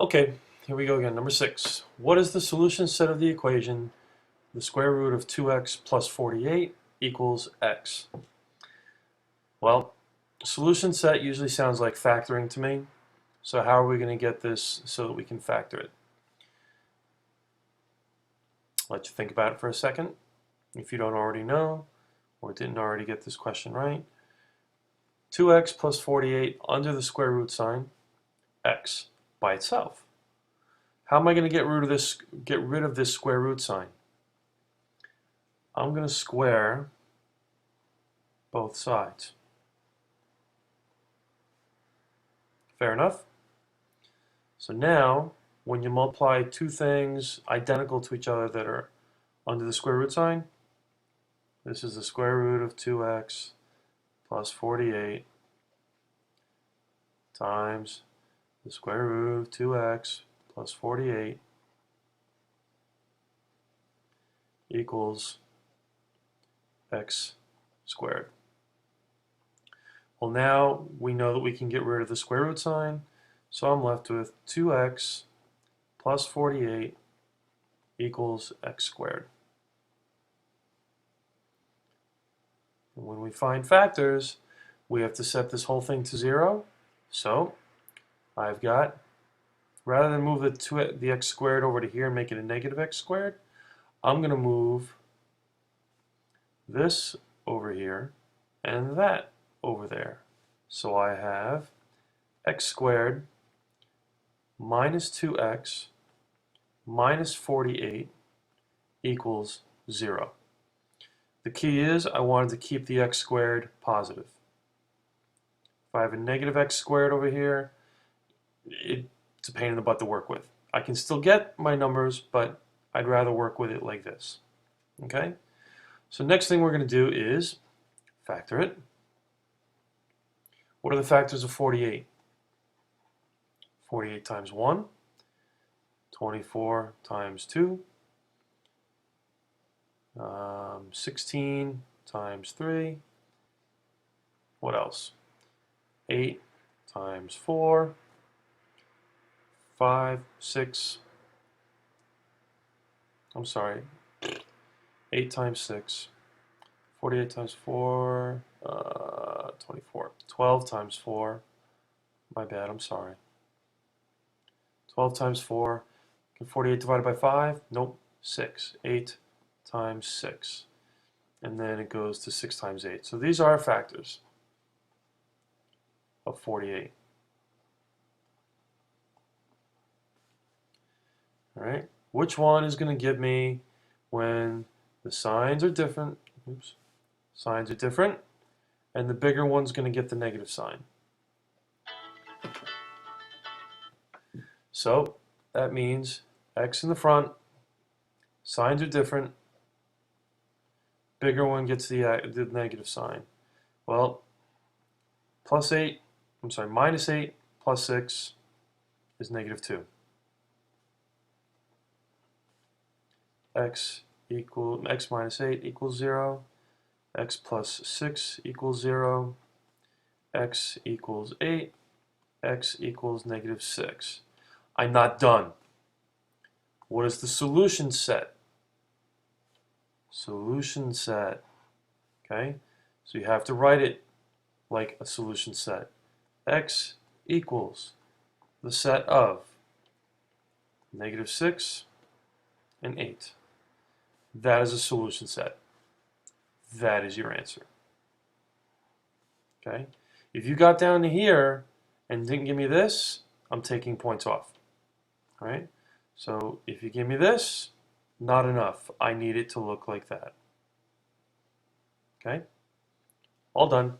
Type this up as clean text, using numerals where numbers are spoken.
Okay, here we go again. Number 6. What is the solution set of the equation the square root of 2x plus 48 equals x? Well, solution set usually sounds like factoring to me. So how are we going to get this so that we can factor it? Let you think about it for a second. If you don't already know or didn't already get this question right, 2x plus 48 under the square root sign, x by itself. How am I going to get rid of this square root sign? I'm going to square both sides. Fair enough? So now, when you multiply two things identical to each other that are under the square root sign, this is the square root of 2x plus 48 times the square root of 2x plus 48 equals x squared. Well, now we know that we can get rid of the square root sign, so I'm left with 2x plus 48 equals x squared. And when we find factors, we have to set this whole thing to 0. So I've got, rather than move the x squared over to here and make it a negative x squared, I'm going to move this over here and that over there. So I have x squared minus 2x minus 48 equals 0. The key is I wanted to keep the x squared positive. If I have a negative x squared over here, it's a pain in the butt to work with. I can still get my numbers, but I'd rather work with it like this. Okay? So next thing we're going to do is factor it. What are the factors of 48? 48 times 1, 24 times 2, 16 times 3, what else? 8 times 4, 5, 6, I'm sorry, 8 times 6, 48 times 4, 24, 12 times 4, my bad, I'm sorry. 12 times 4, can 48 divided by 5? Nope, 6. 8 times 6. And then it goes to 6 times 8. So these are factors of 48. All right, which one is going to give me when the signs are different? Oops, signs are different, and the bigger one's going to get the negative sign. So that means x in the front, signs are different, bigger one gets the negative sign. Well, minus 8 plus 6 is negative 2. X minus 8 equals 0. X plus 6 equals 0. X equals 8. X equals negative 6. I'm not done. What is the solution set? Solution set. Okay? So you have to write it like a solution set. X equals the set of negative 6 and 8. That is a solution set. That is your answer. Okay? If you got down to here and didn't give me this, I'm taking points off. All right? So if you give me this, not enough. I need it to look like that. Okay? All done.